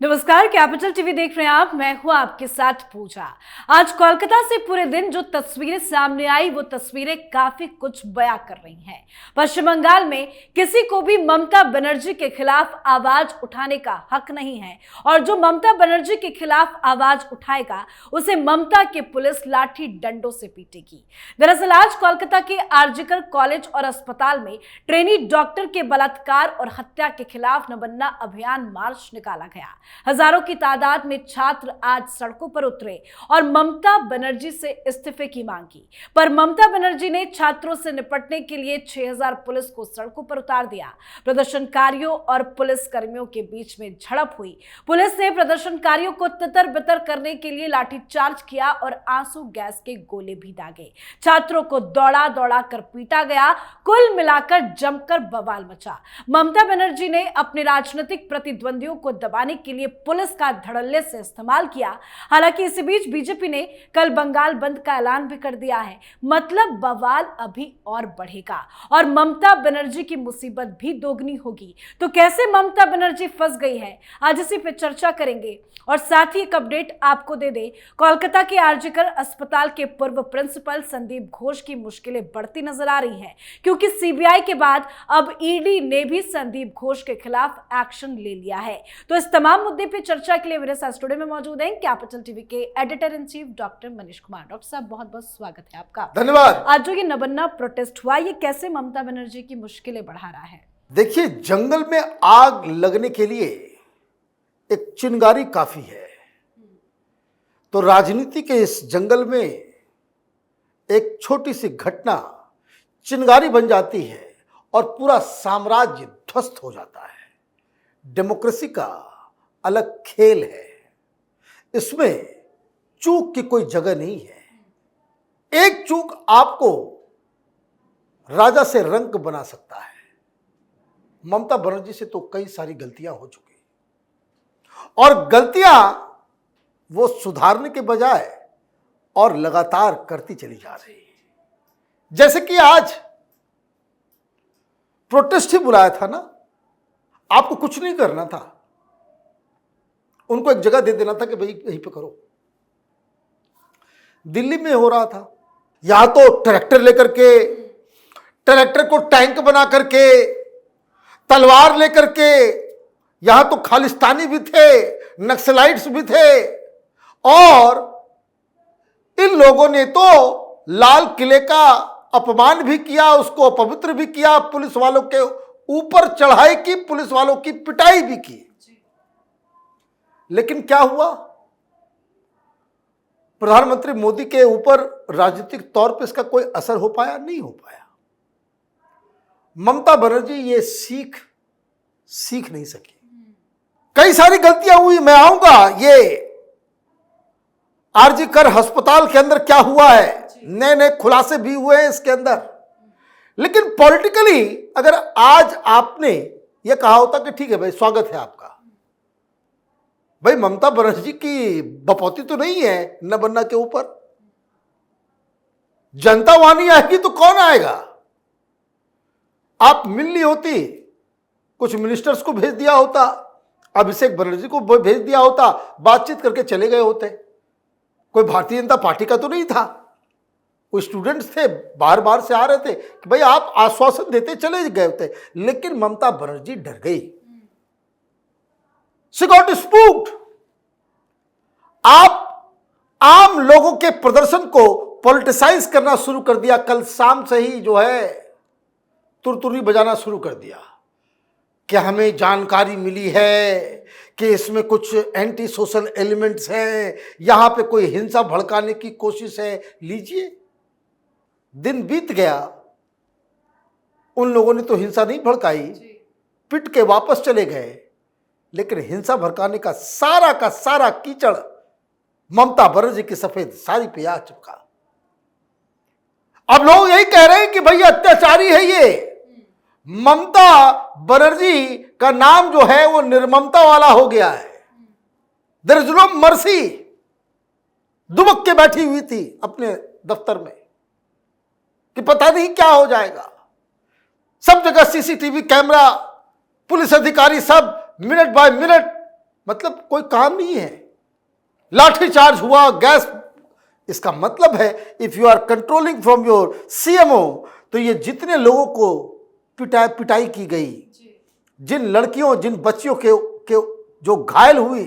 नमस्कार, capital TV देख रहे हैं आप। मैं हूं आपके साथ पूजा। आज कोलकाता से पूरे दिन जो तस्वीरें सामने आई वो तस्वीरें काफी कुछ बयां कर रही हैं। पश्चिम बंगाल में किसी को भी ममता बनर्जी के खिलाफ आवाज उठाने का हक नहीं है और जो ममता बनर्जी के खिलाफ आवाज उठाएगा उसे ममता की पुलिस लाठी डंडों से पीटेगी। दरअसल आज कोलकाता के आरजीकर कॉलेज और अस्पताल में ट्रेनी डॉक्टर के बलात्कार और हत्या के खिलाफ नबन्ना अभियान मार्च निकाला गया। हजारों की तादाद में छात्र आज सड़कों पर उतरे और ममता बनर्जी से इस्तीफे की मांग की, पर ममता बनर्जी ने छात्रों से निपटने के लिए 6000 पुलिस को सड़कों पर उतार दिया। प्रदर्शनकारियों और पुलिस कर्मियों के बीच में झड़प हुई। पुलिस ने प्रदर्शनकारियों को तितर बितर करने के लिए लाठीचार्ज किया और आंसू गैस के गोले भी दागे। छात्रों को दौड़ा दौड़ा कर पीटा गया। कुल मिलाकर जमकर बवाल मचा। ममता बनर्जी ने अपने राजनीतिक प्रतिद्वंदियों को दबाने के लिए पुलिस का धड़ल्ले से इस्तेमाल किया। हालांकि इसी बीच बीजेपी ने कल बंगाल बंद का ऐलान भी कर दिया है। मतलब बवाल अभी और बढ़ेगा और ममता बनर्जी की मुसीबत भी दोगुनी होगी। तो कैसे ममता बनर्जी फंस गई है, आज इसी पे चर्चा करेंगे। और साथ ही एक अपडेट आपको दे दे, कोलकाता के आरजीकर अस्पताल के पूर्व प्रिंसिपल संदीप घोष की मुश्किलें बढ़ती नजर आ रही हैं, क्योंकि सीबीआई के बाद अब ईडी ने भी संदीप घोष के खिलाफ एक्शन ले लिया है। तो इस तमाम मुद्दे पे चर्चा के लिए मेरे साथ स्टूडियो में मौजूद हैं कैपिटल टीवी के editor in chief doctor Manish Kumar. Doctor साहब, बहुत बहुत स्वागत है आपका। धन्यवाद। आज जो ये नबन्ना प्रोटेस्ट हुआ, ये कैसे ममता बनर्जी की मुश्किलें बढ़ा रहा है? देखिए, जंगल में आग लगने के लिए एक चिंगारी काफी है। तो राजनीति के इस जंगल में एक छोटी सी घटना चिंगारी बन जाती है और पूरा साम्राज्य ध्वस्त हो जाता है। डेमोक्रेसी का अलग खेल है, इसमें चूक की कोई जगह नहीं है। एक चूक आपको राजा से रंक बना सकता है। ममता बनर्जी से तो कई सारी गलतियां हो चुकी और गलतियां वो सुधारने के बजाय और लगातार करती चली जा रही है। जैसे कि आज प्रोटेस्ट ही बुलाया था ना, आपको कुछ नहीं करना था, उनको एक जगह दे देना था कि भाई यहीं पे करो। दिल्ली में हो रहा था, यहां तो ट्रैक्टर लेकर के, ट्रैक्टर को टैंक बना करके, तलवार लेकर के, यहां तो खालिस्तानी भी थे, नक्सलाइट्स भी थे और इन लोगों ने तो लाल किले का अपमान भी किया, उसको अपवित्र भी किया, पुलिस वालों के ऊपर चढ़ाई की, पुलिस वालों की पिटाई भी की। लेकिन क्या हुआ? प्रधानमंत्री मोदी के ऊपर राजनीतिक तौर पर इसका कोई असर हो पाया? नहीं हो पाया। ममता बनर्जी ये सीख नहीं सकी। कई सारी गलतियां हुई, मैं आऊंगा ये आरजीकर अस्पताल के अंदर क्या हुआ है, नए नए खुलासे भी हुए हैं इसके अंदर। लेकिन पॉलिटिकली अगर आज आपने ये कहा होता कि ठीक है भाई, स्वागत है आपका, भाई ममता बनर्जी की बपौती तो नहीं है नबन्ना के ऊपर, जनता वहां नहीं आएगी तो कौन आएगा? आप मिल ली होती, कुछ मिनिस्टर्स को भेज दिया होता, अभिषेक बनर्जी को भेज दिया होता, बातचीत करके चले गए होते। कोई भारतीय जनता पार्टी का तो नहीं था, कोई स्टूडेंट्स थे, बार बार से आ रहे थे कि भाई आप आश्वासन देते चले गए होते। लेकिन ममता बनर्जी डर गई। She got spooked. आप आम लोगों के प्रदर्शन को पॉलिटिसाइज करना शुरू कर दिया। कल शाम से ही जो है तुरतुरी बजाना शुरू कर दिया कि हमें जानकारी मिली है कि इसमें कुछ एंटी सोशल एलिमेंट्स हैं, यहां पे कोई हिंसा भड़काने की कोशिश है। लीजिए, दिन बीत गया, उन लोगों ने तो हिंसा नहीं भड़काई, पिट के वापस चले गए। लेकिन हिंसा भड़काने का सारा कीचड़ ममता बनर्जी की सफेद साड़ी पे आ चुका। अब लोग यही कह रहे हैं कि भैया अत्याचारी है ये। ममता बनर्जी का नाम जो है वो निर्ममता वाला हो गया है। There is no mercy. दुबक के बैठी हुई थी अपने दफ्तर में कि पता नहीं क्या हो जाएगा। सब जगह सीसीटीवी कैमरा, पुलिस अधिकारी सब मिनट बाय मिनट मतलब कोई काम नहीं है। लाठीचार्ज हुआ, गैस, इसका मतलब है if you are controlling from your CMO, तो ये जितने लोगों को पिटाई की गई, जिन लड़कियों, जिन बच्चियों के जो घायल हुई,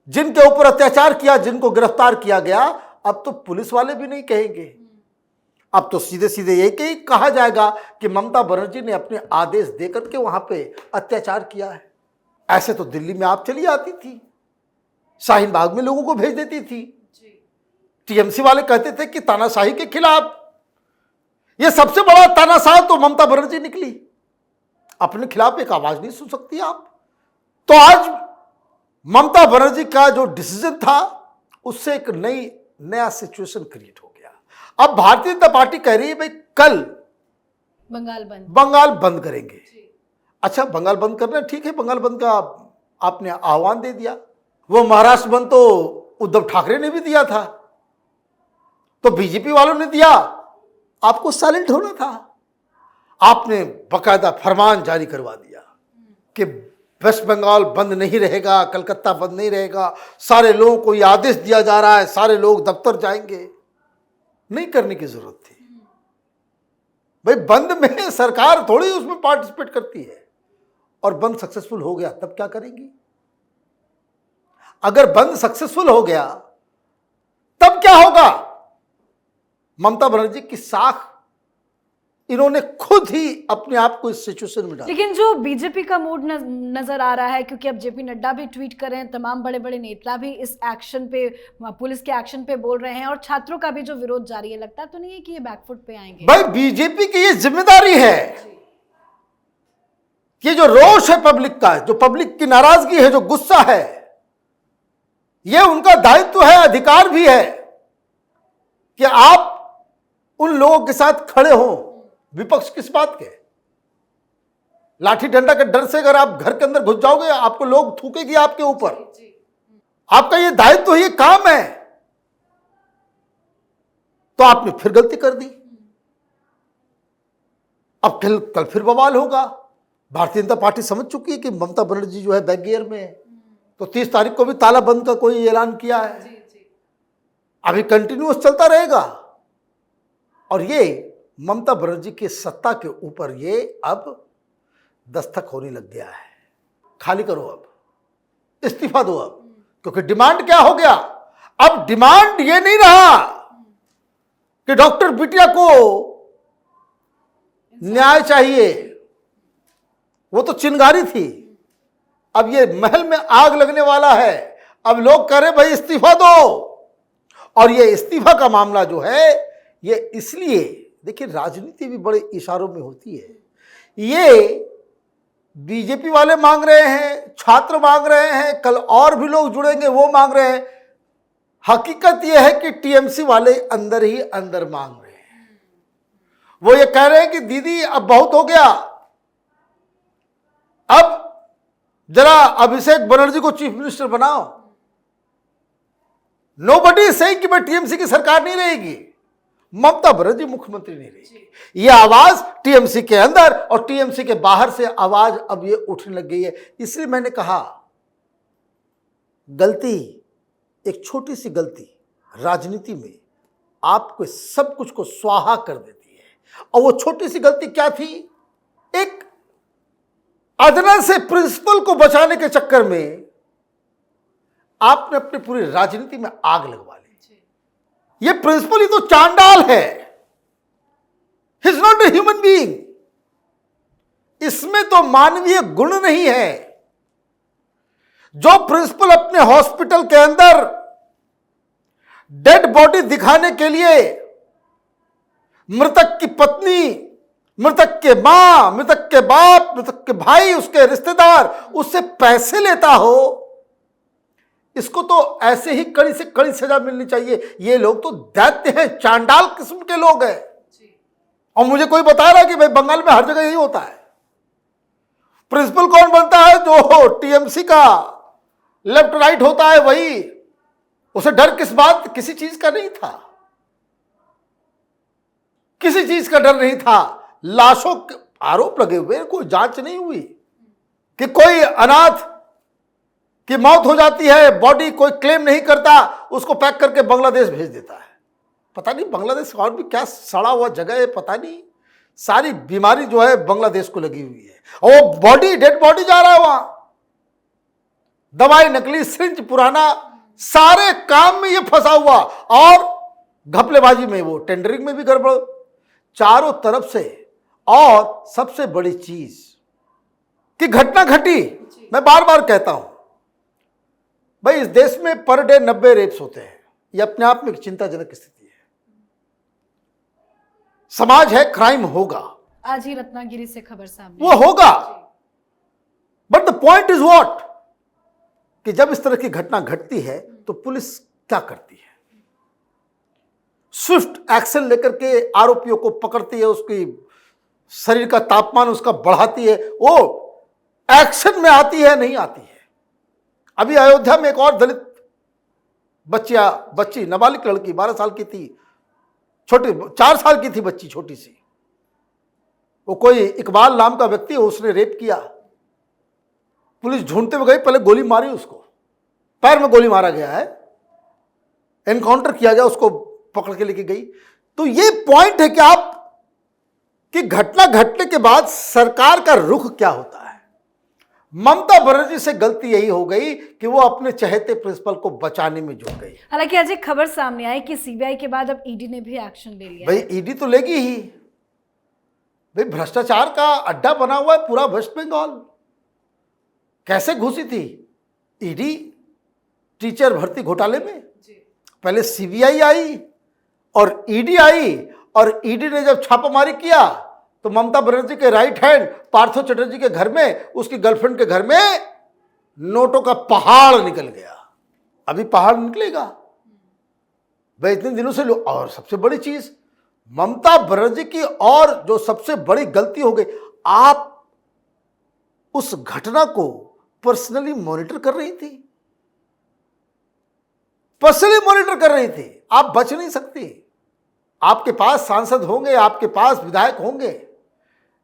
जिनके ऊपर अत्याचार किया, जिनको गिरफ्तार किया गया, अब तो पुलिस वाले भी नहीं कहेंगे, अब तो सीधे सीधे यही कहा जाएगा कि ममता बनर्जी ने अपने आदेश देकर के वहां पे अत्याचार किया है। ऐसे तो दिल्ली में आप चली आती थी, शाहीन बाग में लोगों को भेज देती थी। टीएमसी वाले कहते थे कि तानाशाही के खिलाफ, ये सबसे बड़ा तानाशाह तो ममता बनर्जी निकली, अपने खिलाफ एक आवाज नहीं सुन सकती आप। तो आज ममता बनर्जी का जो डिसीजन था, उससे एक नया सिचुएशन क्रिएट हो गया। अब भारतीय जनता पार्टी कह रही है भाई कल बंगाल बंद करेंगे। अच्छा, बंगाल बंद करना ठीक है, बंगाल बंद का आपने आह्वान दे दिया। वो महाराष्ट्र बंद तो उद्धव ठाकरे ने भी दिया था, तो बीजेपी वालों ने दिया, आपको साइलेंट होना था। आपने बकायदा फरमान जारी करवा दिया कि वेस्ट बंगाल बंद नहीं रहेगा, कलकत्ता बंद नहीं रहेगा, सारे लोगों को यह आदेश दिया जा रहा है, सारे लोग दफ्तर जाएंगे। नहीं करने की जरूरत थी भाई, बंद में सरकार थोड़ी उसमें पार्टिसिपेट करती है। और बंद सक्सेसफुल हो गया तब क्या करेंगी? अगर बंद सक्सेसफुल हो गया तब क्या होगा? ममता बनर्जी की साख इन्होंने खुद ही अपने आप को इस सिचुएशन में डाला। लेकिन जो बीजेपी का मूड नजर आ रहा है, क्योंकि अब जेपी नड्डा भी ट्वीट कर रहे हैं, तमाम बड़े बड़े नेता भी इस एक्शन पे, पुलिस के एक्शन पे बोल रहे हैं, और छात्रों का भी जो विरोध जारी है, लगता तो नहीं है कि ये बैकफुट पे आएंगे? भाई बीजेपी की ये जिम्मेदारी है, ये जो रोष है पब्लिक का, जो पब्लिक की नाराजगी है, जो गुस्सा है, ये उनका दायित्व है, अधिकार भी है कि आप उन लोगों के साथ खड़े हो। विपक्ष किस बात के? लाठी डंडा के डर से अगर आप घर के अंदर घुस जाओगे, आपको लोग थूकेंगे आपके ऊपर। आपका ये दायित्व, ये काम है, तो आपने फिर गलती कर दी। अब कल फिर बवाल होगा। भारतीय जनता पार्टी समझ चुकी है कि ममता बनर्जी जो है बैक गियर में है, तो 30 तारीख को भी ताला बंद का कोई ऐलान किया है, अभी कंटिन्यूअस चलता रहेगा। और ये ममता बनर्जी की सत्ता के ऊपर ये अब दस्तक होने लग गया है। खाली करो, अब इस्तीफा दो अब, क्योंकि डिमांड क्या हो गया? अब डिमांड ये नहीं रहा कि डॉक्टर बिटिया को न्याय चाहिए, वो तो चिंगारी थी। अब ये महल में आग लगने वाला है, अब लोग कह रहे भाई इस्तीफा दो। और ये इस्तीफा का मामला जो है, ये इसलिए, देखिए राजनीति भी बड़े इशारों में होती है। ये बीजेपी वाले मांग रहे हैं, छात्र मांग रहे हैं, कल और भी लोग जुड़ेंगे वो मांग रहे हैं। हकीकत यह है कि टीएमसी वाले अंदर ही अंदर मांग रहे हैं। वो ये कह रहे हैं कि दीदी अब बहुत हो गया, अब जरा अभिषेक बनर्जी को चीफ मिनिस्टर बनाओ। नोबडी इज सेइंग कि भाई टीएमसी की सरकार नहीं रहेगी, ममता बनर्जी मुख्यमंत्री नहीं रहेगी। यह आवाज टीएमसी के अंदर और टीएमसी के बाहर से आवाज अब ये उठने लग गई है। इसलिए मैंने कहा, गलती, एक छोटी सी गलती राजनीति में आपको सब कुछ को स्वाहा कर देती है। और वो छोटी सी गलती क्या थी? एक अदना से प्रिंसिपल को बचाने के चक्कर में आपने अपनी पूरी राजनीति में आग लगवा ली। ये प्रिंसिपल ही तो चांडाल है, he is not a human being. इसमें तो मानवीय गुण नहीं है। जो प्रिंसिपल अपने हॉस्पिटल के अंदर डेड बॉडी दिखाने के लिए मृतक की पत्नी, मृतक के मां, मृतक के बाप, मृतक के भाई, उसके रिश्तेदार, उससे पैसे लेता हो, इसको तो ऐसे ही कड़ी से कड़ी सजा मिलनी चाहिए। ये लोग तो दैत्य हैं, चांडाल किस्म के लोग हैं। और मुझे कोई बता रहा है कि भाई बंगाल में हर जगह यही होता है। प्रिंसिपल कौन बनता है? जो टीएमसी का लेफ्ट राइट होता है वही। उसे डर किस बात? किसी चीज का नहीं था, किसी चीज का डर नहीं था। लाशों के आरोप लगे हुए, कोई जांच नहीं हुई कि कोई अनाथ कि मौत हो जाती है, बॉडी कोई क्लेम नहीं करता, उसको पैक करके बांग्लादेश भेज देता है। पता नहीं बांग्लादेश और भी क्या सड़ा हुआ जगह है, पता नहीं, सारी बीमारी जो है बांग्लादेश को लगी हुई है। और वो बॉडी, डेड बॉडी जा रहा है वहां, दवाई नकली, सिरिंज पुराना, सारे काम में ये फंसा हुआ, और घपलेबाजी में, वो टेंडरिंग में भी गड़बड़, चारों तरफ से। और सबसे बड़ी चीज कि घटना घटी, मैं बार बार कहता हूं भाई, इस देश में पर डे 90 रेप्स होते हैं, ये अपने आप में एक चिंताजनक स्थिति है। समाज है, क्राइम होगा, आज ही रत्नागिरी से खबर सामने, वो होगा, but the point is what, कि जब इस तरह की घटना घटती है तो पुलिस क्या करती है? स्विफ्ट एक्शन लेकर के आरोपियों को पकड़ती है, उसकी शरीर का तापमान उसका बढ़ाती है, वो एक्शन में आती है, नहीं आती है। अभी अयोध्या में एक और दलित बच्ची, नाबालिग लड़की, 12 साल की थी, छोटी 4 साल की थी बच्ची, छोटी सी, वो कोई इकबाल नाम का व्यक्ति है, उसने रेप किया। पुलिस ढूंढते हुए गई, पहले गोली मारी उसको, पैर में गोली मारा गया है, एनकाउंटर किया गया, उसको पकड़ के लेके गई। तो ये पॉइंट है कि आप कि घटना घटने के बाद सरकार का रुख क्या होता है। ममता बनर्जी से गलती यही हो गई कि वो अपने चहेते प्रिंसिपल को बचाने में जुट गई। हालांकि आज एक खबर सामने आई कि सीबीआई के बाद अब ईडी ने भी एक्शन ले लिया। भाई ईडी तो लेगी ही, भाई भ्रष्टाचार का अड्डा बना हुआ है पूरा वेस्ट बंगाल। कैसे घुसी थी ईडी टीचर भर्ती घोटाले में? पहले सीबीआई आई और ईडी आई, और ईडी ने जब छापामारी किया तो ममता बनर्जी के राइट हैंड पार्थो चटर्जी के घर में, उसकी गर्लफ्रेंड के घर में नोटों का पहाड़ निकल गया। अभी पहाड़ निकलेगा भाई, इतने दिनों से लोग। और सबसे बड़ी चीज ममता बनर्जी की, और जो सबसे बड़ी गलती हो गई, आप उस घटना को पर्सनली मॉनिटर कर रही थी, पर्सनली मॉनिटर कर रही थी। आप बच नहीं सकती, आपके पास सांसद होंगे, आपके पास विधायक होंगे,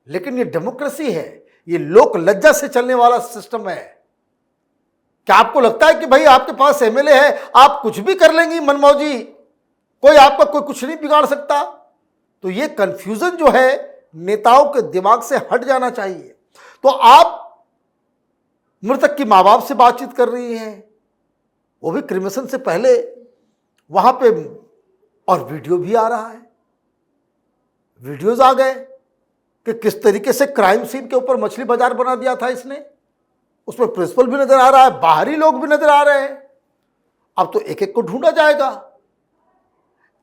लेकिन ये डेमोक्रेसी है, ये लोक लज्जा से चलने वाला सिस्टम है। क्या आपको लगता है कि भाई आपके पास एमएलए है, आप कुछ भी कर लेंगी मनमौजी, कोई आपका कोई कुछ नहीं बिगाड़ सकता? तो ये कंफ्यूजन जो है नेताओं के दिमाग से हट जाना चाहिए। तो आप मृतक की मां बाप से बातचीत कर रही हैं, वो भी क्रिमेशन से पहले वहां पे, और वीडियो भी आ रहा है, वीडियोज आ गए कि किस तरीके से क्राइम सीन के ऊपर मछली बाजार बना दिया था इसने। उसमें प्रिंसिपल भी नजर आ रहा है, बाहरी लोग भी नजर आ रहे हैं। अब तो एक एक को ढूंढा जाएगा।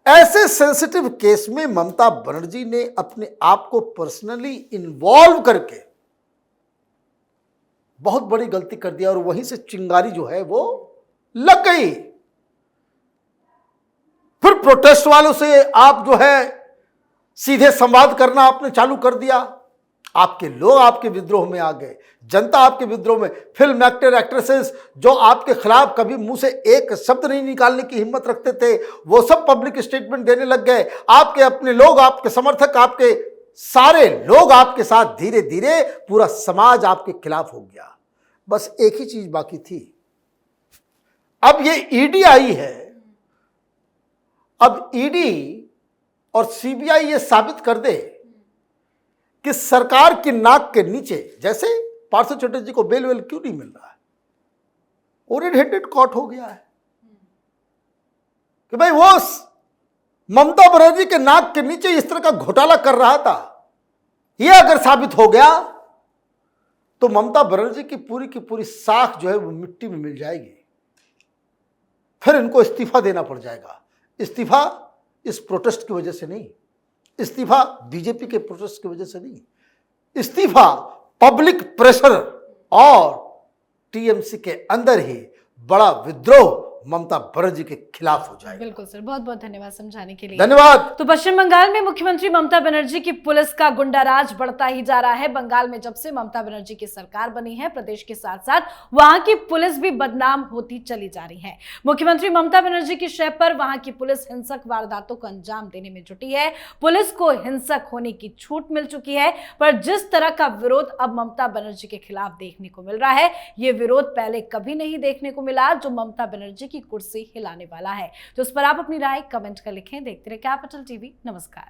ऐसे सेंसिटिव केस में ममता बनर्जी ने अपने आप को पर्सनली इन्वॉल्व करके बहुत बड़ी गलती कर दिया, और वहीं से चिंगारी जो है वो लग गई। फिर प्रोटेस्ट वालों से आप जो है सीधे संवाद करना आपने चालू कर दिया। आपके लोग आपके विद्रोह में आ गए, जनता आपके विद्रोह में। फिल्म एक्टर एक्ट्रेसेस जो आपके खिलाफ कभी मुंह से एक शब्द नहीं निकालने की हिम्मत रखते थे, वो सब पब्लिक स्टेटमेंट देने लग गए। आपके अपने लोग, आपके समर्थक, आपके सारे लोग आपके साथ, धीरे धीरे पूरा समाज आपके खिलाफ हो गया। बस एक ही चीज बाकी थी, अब ये ईडी आई है। अब ईडी और सीबीआई ये साबित कर दे कि सरकार की नाक के नीचे, जैसे पार्थो चटर्जी को बेल वेल क्यों नहीं मिल रहा है, और रेड हेडेड कॉट हो गया है कि भाई वो ममता बनर्जी के नाक के नीचे इस तरह का घोटाला कर रहा था। ये अगर साबित हो गया तो ममता बनर्जी की पूरी साख जो है वो मिट्टी में मिल जाएगी। फिर इनको इस्तीफा देना पड़ जाएगा। इस्तीफा इस प्रोटेस्ट की वजह से नहीं, इस्तीफा बीजेपी के प्रोटेस्ट की वजह से नहीं, इस्तीफा पब्लिक प्रेशर और टीएमसी के अंदर ही बड़ा विद्रोह ममता बनर्जी के खिलाफ हो जाएगा। बिल्कुल सर, बहुत बहुत धन्यवाद समझाने के लिए। धन्यवाद। तो पश्चिम बंगाल में मुख्यमंत्री ममता बनर्जी की पुलिस का गुंडाराज बढ़ता ही जा रहा है। बंगाल में जब से ममता बनर्जी की सरकार बनी है, प्रदेश के साथ साथ वहां की पुलिस भी बदनाम होती चली जा रही है। मुख्यमंत्री ममता बनर्जी की शय पर वहां की पुलिस हिंसक वारदातों को अंजाम देने में जुटी है। पुलिस को हिंसक होने की छूट मिल चुकी है, पर जिस तरह का विरोध अब ममता बनर्जी के खिलाफ देखने को मिल रहा है, यह विरोध पहले कभी नहीं देखने को मिला, जो ममता बनर्जी की कुर्सी हिलाने वाला है। तो इस पर आप अपनी राय कमेंट कर लिखें। देखते रहिए कैपिटल टीवी। नमस्कार।